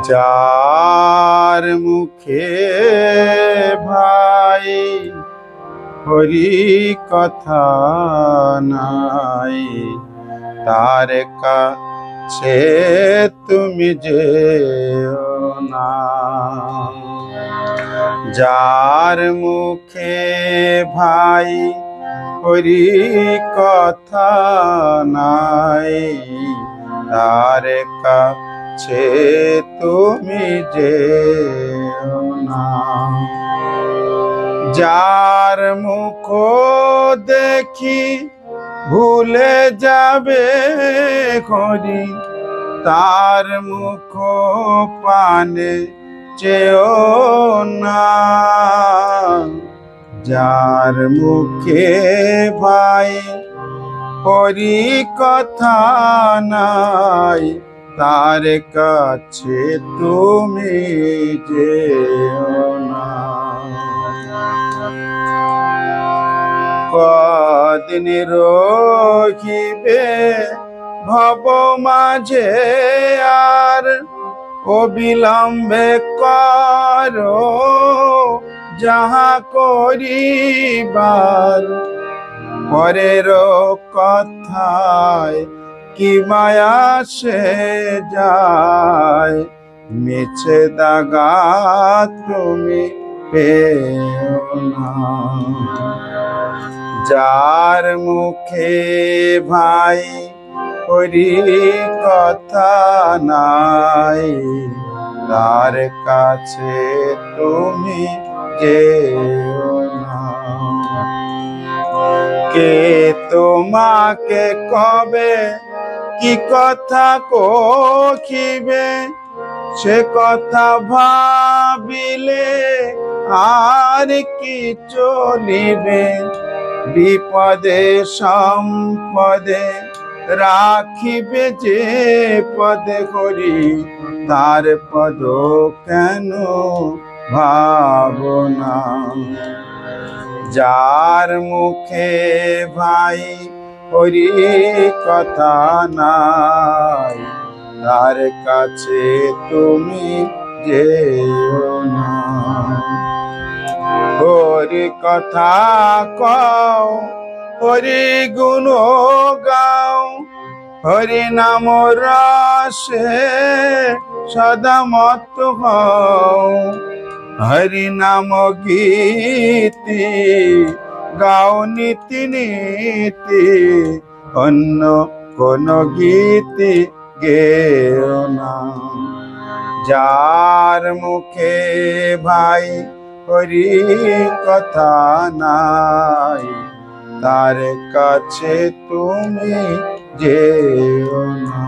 যার মুখে ভাই হরি কথা নাই, তার কাছে তুমি যেও না। যার মুখে ভাই হরি কথা নাই, তার কাছে তুমি যেও না। যার মুখ দেখি ভুলে যাবে হরি, তার মুখ পানে চেও না। যার মুখে ভাই হরি কথা নাই, তার কাছে তুমি যেও না। কদিন রহিবে ভব মাঝে আর, অবিলম্বে করো যাহা করিবার। পরের কথায় কি মায়া সে যায়, মিছে দাগা তুমি পেও না। যার মুখে ভাই হরি কথা নাই, তার কাছে তুমি যেও না। কে তোমাকে কবে কি কথা কহিবে, সে কথা ভাবিলে আর কি চলিবে। বিপদে সম্পদে রাখিবে যে পদে হরি, তার পদ কেন ভাবনা। যার মুখে ভাই হরি কথা নাই, তার কাছে তুমি যেও না। হরি কথা কও, হরি গুণ গাও, হরি নাম রসে সদা মত্ত হও। হরি নাম গীতি গাও নীতি নীতি, অন্য কোন গীতি গেও না। যার মুখে ভাই হরি কথা নাই, তার কাছে তুমি যেও না।